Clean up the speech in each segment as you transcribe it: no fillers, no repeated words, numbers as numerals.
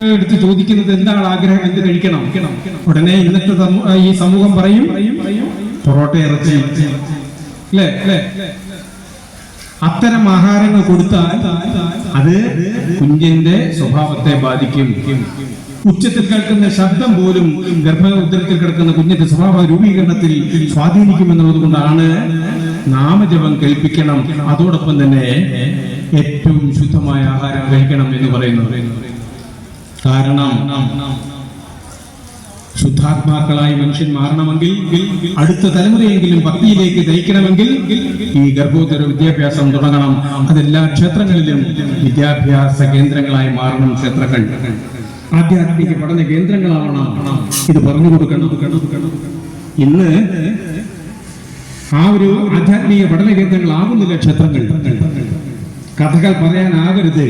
എടുത്ത് ചോദിക്കുന്നത് എന്താണ് ആഗ്രഹം, എന്ത് കഴിക്കണം. ഉടനെ ഇന്നത്തെ ഈ സമൂഹം പറയും പൊറോട്ട ഇറച്ചി അല്ലേ. അത്തരം ആഹാരങ്ങൾ കൊടുത്താൽ അത് കുഞ്ഞിന്റെ സ്വഭാവത്തെ ബാധിക്കും. ഉച്ചത്തിൽ കേൾക്കുന്ന ശബ്ദം പോലും ഗർഭോദരത്തിൽ കിടക്കുന്ന കുഞ്ഞിന്റെ സ്വഭാവ രൂപീകരണത്തിൽ സ്വാധീനിക്കുമെന്നുള്ളത് കൊണ്ടാണ് നാമജപം കേൾപ്പിക്കണം. അതോടൊപ്പം തന്നെ ഏറ്റവും ശുദ്ധമായ ആഹാരം കഴിക്കണം എന്ന് പറയുന്നത്. കാരണം ശുദ്ധാത്മാക്കളായി മനുഷ്യൻ മാറണമെങ്കിൽ, അടുത്ത തലമുറയെങ്കിലും ഭക്തിയിലേക്ക് നയിക്കണമെങ്കിൽ ഈ ഗർഭോദര വിദ്യാഭ്യാസം തുടങ്ങണം. അതെല്ലാ ക്ഷേത്രങ്ങളിലും വിദ്യാഭ്യാസ കേന്ദ്രങ്ങളായി മാറണം. ക്ഷേത്രങ്ങൾ ആധ്യാത്മിക പഠന കേന്ദ്രങ്ങളാവണം. ഇത് പറഞ്ഞു കൊടുക്കണം. ഇന്ന് ആ ഒരു ആധ്യാത്മിക പഠന കേന്ദ്രങ്ങളാകുന്നില്ല ക്ഷേത്രങ്ങൾ. കഥകൾ പറയാനാകരുത്.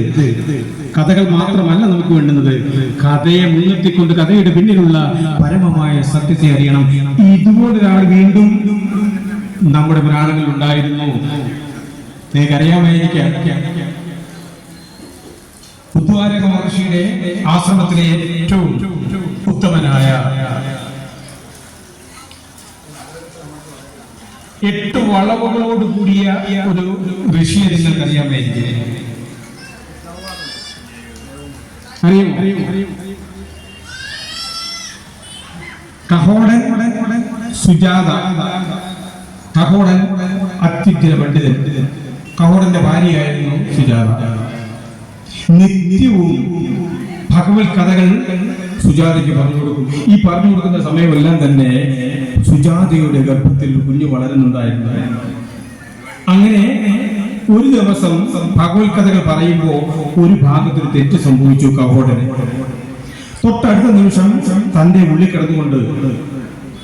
കഥകൾ മാത്രമല്ല നമുക്ക് വേണ്ടുന്നത്, കഥയെ മുൻനിർത്തിക്കൊണ്ട് കഥയുടെ പിന്നിലുള്ള പരമമായ സത്യത്തെ അറിയണം. ഇതുപോലൊരാൾ വീണ്ടും നമ്മുടെ പുരാണങ്ങളിൽ ഉണ്ടായിരുന്നു. നിങ്ങൾക്കറിയാമായിരിക്കാം, ഉദ്വാരക മഹർഷിയുടെ ആശ്രമത്തിലെ ഏറ്റവും ഉത്തമനായ 8 വളവുകളോട് കൂടിയ ഒരു ഋഷിയെ നിങ്ങൾക്കറിയാമായിരിക്കും. അറിയും. കഹോടൻ, സുജാത. കഹോടൻ അത്യുഗ്രന പണ്ഡിതൻ. കഹോടന്റെ ഭാര്യയായിരുന്നു സുജാത. നിത്യവും ഭഗവത് കഥകൾ സുജാതയ്ക്ക് പറഞ്ഞു കൊടുക്കും. ഈ പറഞ്ഞു കൊടുക്കുന്ന സമയമെല്ലാം തന്നെ സുജാതയുടെ ഗർഭത്തിൽ കുഞ്ഞു വളരുന്നുണ്ടായിരുന്നു. അങ്ങനെ ഒരു ദിവസം ഭഗവത് കഥകൾ പറയുമ്പോൾ ഒരു ഭാഗത്തിൽ തെറ്റ് സംഭവിച്ചു കഹോടന്. തൊട്ടടുത്ത നിമിഷം തന്റെ ഉള്ളിൽ കിടന്നുകൊണ്ട്,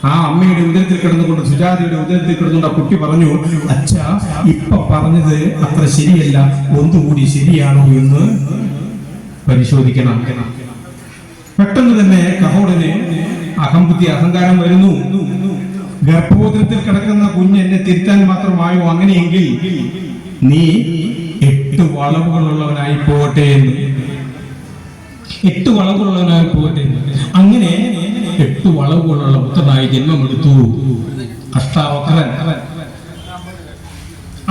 ആ അമ്മയുടെ ഉദരത്തിൽ കിടന്നുകൊണ്ട്, സുജാതയുടെ ഉദരത്തിൽ കിടന്നുകൊണ്ട് ആ കുട്ടി പറഞ്ഞു, അച്ഛാ ഇപ്പൊ പറഞ്ഞത് അത്ര ശരിയല്ല, ഒന്നുകൂടി ശരിയാണോ എന്ന് പരിശോധിക്കണം. പെട്ടെന്ന് തന്നെ കഹോടന് അഹംബുദ്ധി, അഹങ്കാരം വരുന്നു. ഗർഭോദരത്തിൽ കിടക്കുന്ന കുഞ്ഞ് എന്നെ തിരുത്താൻ മാത്രമായോ? അങ്ങനെയെങ്കിൽ നീ 8 വളവുകളുള്ളവനായി പോകട്ടെ എന്ന്. 8 വളവുകളുള്ളവനായി പോകട്ടെ എന്ന്. അങ്ങനെ 8 വളവുകളുള്ള പുത്രനായി ജന്മമെടുത്തു അഷ്ടാവക്രൻ.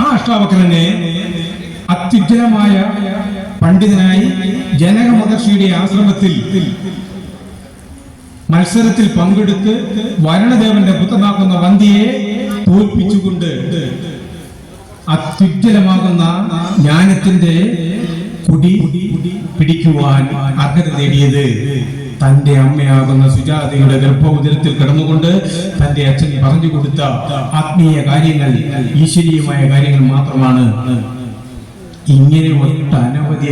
ആ അഷ്ടാവക്രനെ അത്യുജ്വലമായ പണ്ഡിതനായി ജനക മഹർഷിയുടെ ആശ്രമത്തിൽ മത്സരത്തിൽ പങ്കെടുത്ത് വരണദേവന്റെ പുത്രനാക്കുന്ന വന്തിയെ തോൽപ്പിച്ചുകൊണ്ട് അത്യുജ്വലമാകുന്ന ജ്ഞാനത്തിന്റെ കുടി പിടിക്കുവാൻ അർഹത നേടിയത് തന്റെ അമ്മയാകുന്ന സുജാതയുടെ ഗർഭോദരത്തിൽ കിടന്നുകൊണ്ട് തന്റെ അച്ഛൻ പറഞ്ഞു കൊടുത്ത ആത്മീയ കാര്യങ്ങൾ, ഈശ്വരീയമായ കാര്യങ്ങൾ മാത്രമാണ്. ഇങ്ങനെ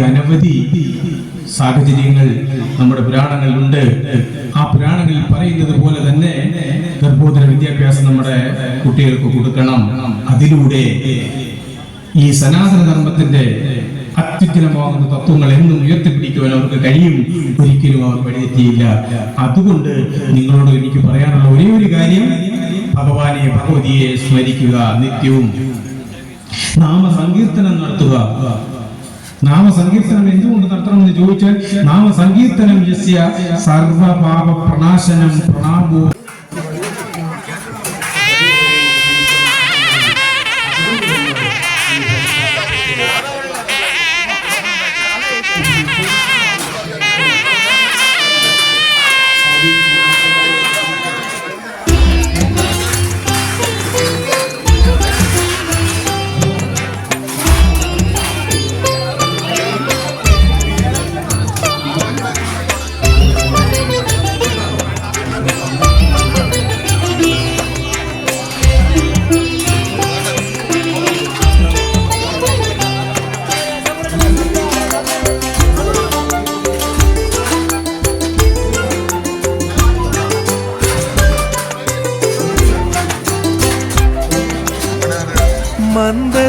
അനവധി സാഹചര്യങ്ങൾ നമ്മുടെ പുരാണങ്ങളിലുണ്ട്. ആ പുരാണങ്ങളിൽ പറയുന്നത് പോലെ തന്നെ ഗർഭോദര വിദ്യാഭ്യാസം നമ്മുടെ കുട്ടികൾക്ക് കൊടുക്കണം. അതിലൂടെ ഈ സനാതന ധർമ്മത്തിന്റെ അത്യുജ്വലമാകുന്ന തത്വങ്ങൾ എന്നും ഉയർത്തിപ്പിടിക്കുവാൻ അവർക്ക് കഴിയും. ഒരിക്കലും അവർ വഴിയെത്തിയില്ല. അതുകൊണ്ട് നിങ്ങളോട് എനിക്ക് പറയാനുള്ള ഒരേ ഒരു കാര്യം, ഭഗവാനെ ഭഗവതിയെ സ്മരിക്കുക. നിത്യവും നാമസങ്കീർത്തനം നടത്തുക. നാമസങ്കീർത്തനം എന്തുകൊണ്ട് നടത്തണമെന്ന് ചോദിച്ചാൽ, നാമസങ്കീർത്തനം യസ്യ സർവപാപ പ്രണാശനം പ്രണാമോ.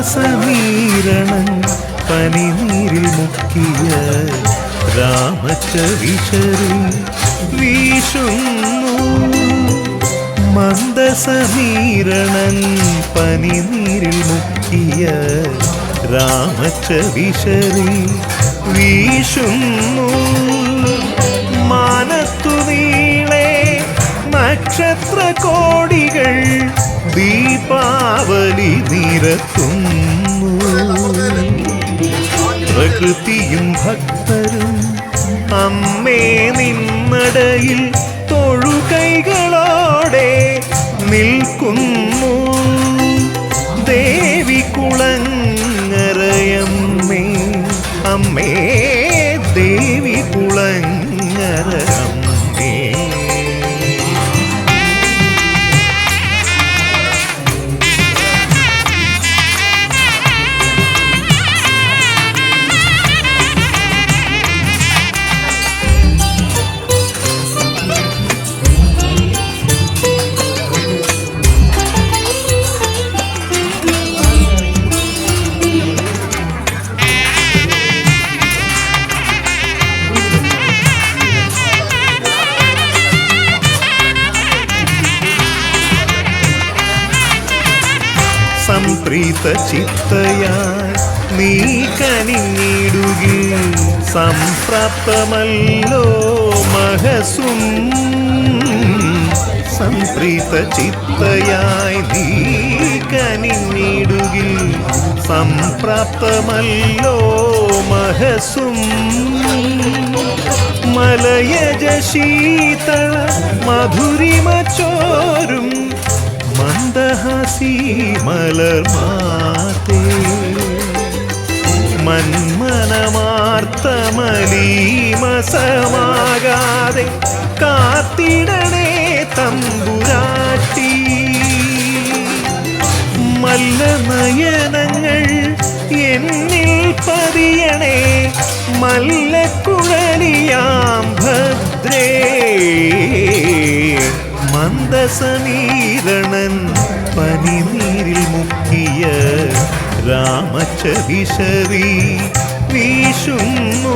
മന്ദസമീരണൻ പനിനീരിൽ മുക്കിയ രാമചവിശറി വീശുന്നു. മന്ദസമീരണൻ പനിനീരിൽ മുക്കിയ രാമചവിശറി വീശുന്നു. മാനത്തു നീളെ നക്ഷത്ര കോടികൾ ദീപാവലി നിരത്തുന്നു. പ്രകൃതിയും ഭക്തരും അമ്മേ നിന്നടയിൽ തൊഴുകൈകളോടെ നിൽക്കുന്നു. ദേവി കുളങ്ങരയമ്മേ അമ്മേ ദേവി കുളങ്ങരയമ്മേ. സംപ്രീത ചിത്തയായി നീ കനിഞ്ഞിടുകിൽ സംപ്രാപ്തമല്ലോ മഹസും. സംപ്രീത ചിത്തയായി നീ കനിഞ്ഞിടുകിൽ സംപ്രാപ്തമല്ലോ മഹസും. മലയജ ശീതള മധുരിമ ചോരും മന്ദഹാസി മലർമാതേ. മന്മനമാർത്തമലീമസമാകാതെ കാത്തിടണേ തമ്പുരാട്ടി. മല്ലനയനങ്ങൾ എന്നിൽ പതിയണേ മല്ലക്കുഴലിയാം ഭദ്രേ. മന്ദസമീരണൻ പനിനീരിൽ മുക്കിയ രാമചരിശരി വീശുന്നു.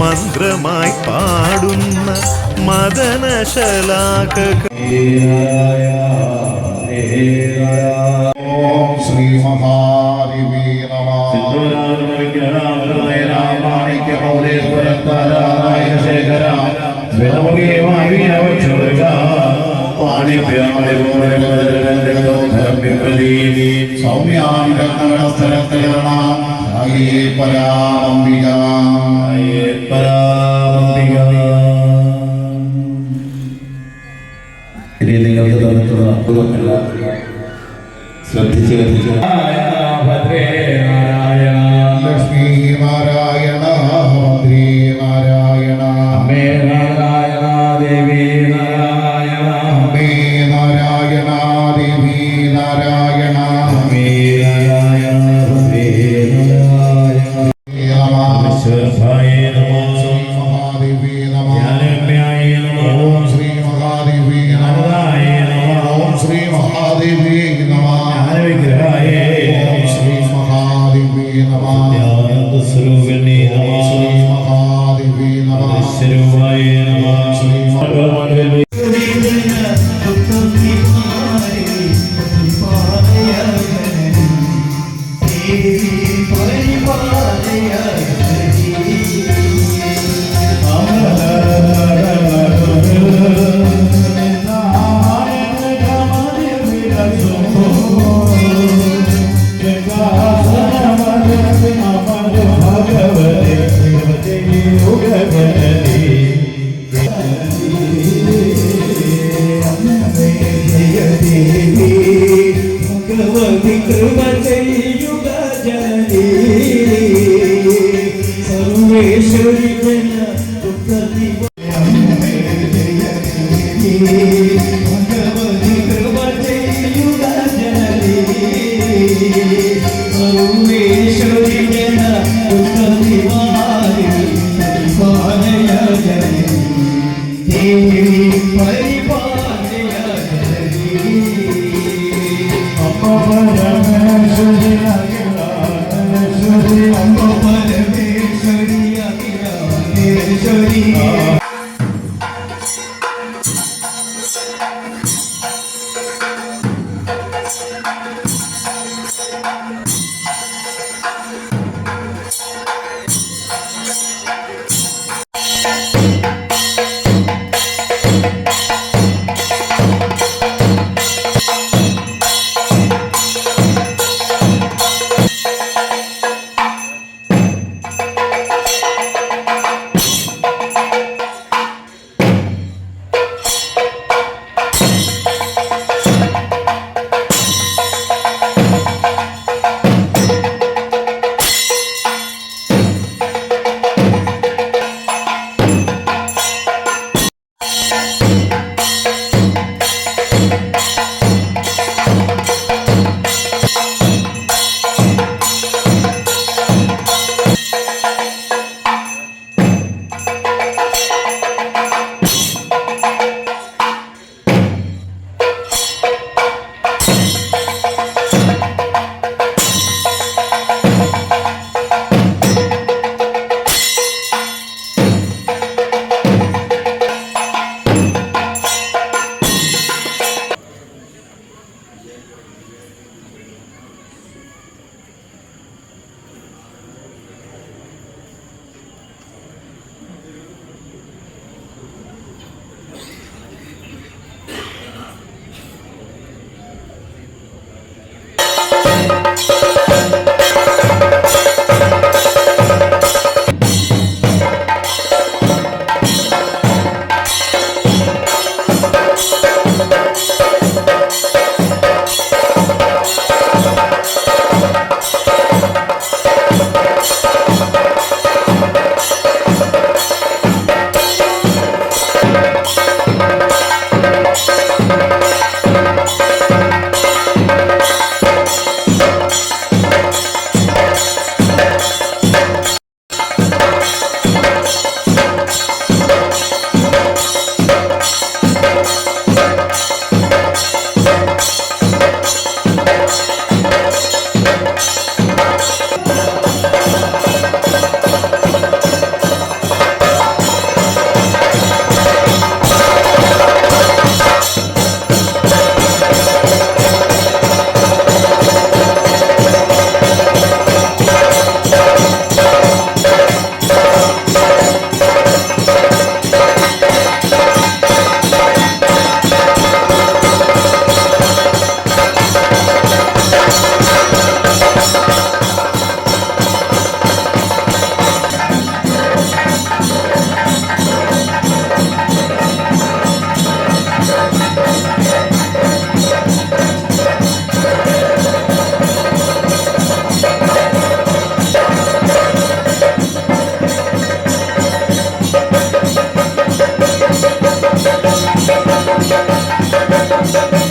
മന്ത്രമായി പാടുന്ന മദനശലാക. ഓം ശ്രീ മഹാദേവി നമഃ. ശ്രദ്ധിച്ച് ഭദ്രേ നാരായണ ലക്ഷ്മീ നാരായണ ഭദ്രേ നാരായണ അമ്മേ നാരായണ ദേവി നാരായണ അമ്മേ നാരായണ ദേവി നാരായണ അമ്മേ നാരായണ ഭദ്രേ നാരായണ വിശ്വഭായ നമഃ. മഹാദേവി നമഃ. ജ്ഞാനമയായ നമഃ. ഓം ശ്രീ മഹാദേവി ജ്ഞാനദായ നമഃ. ഓം ശ്രീ മഹാദേവി നമഃ. ജ്ഞാനവിഗ്രഹായ ഓം ശ്രീ മഹാദേവി നമഃ. ജ്ഞാനസ്വരൂപിണി നമഃ. ശ്രീ മഹാദേവി നമഃ. ഈശ്വരൂപായ നമഃ. ശ്രീ ഭഗവാൻ Thank you.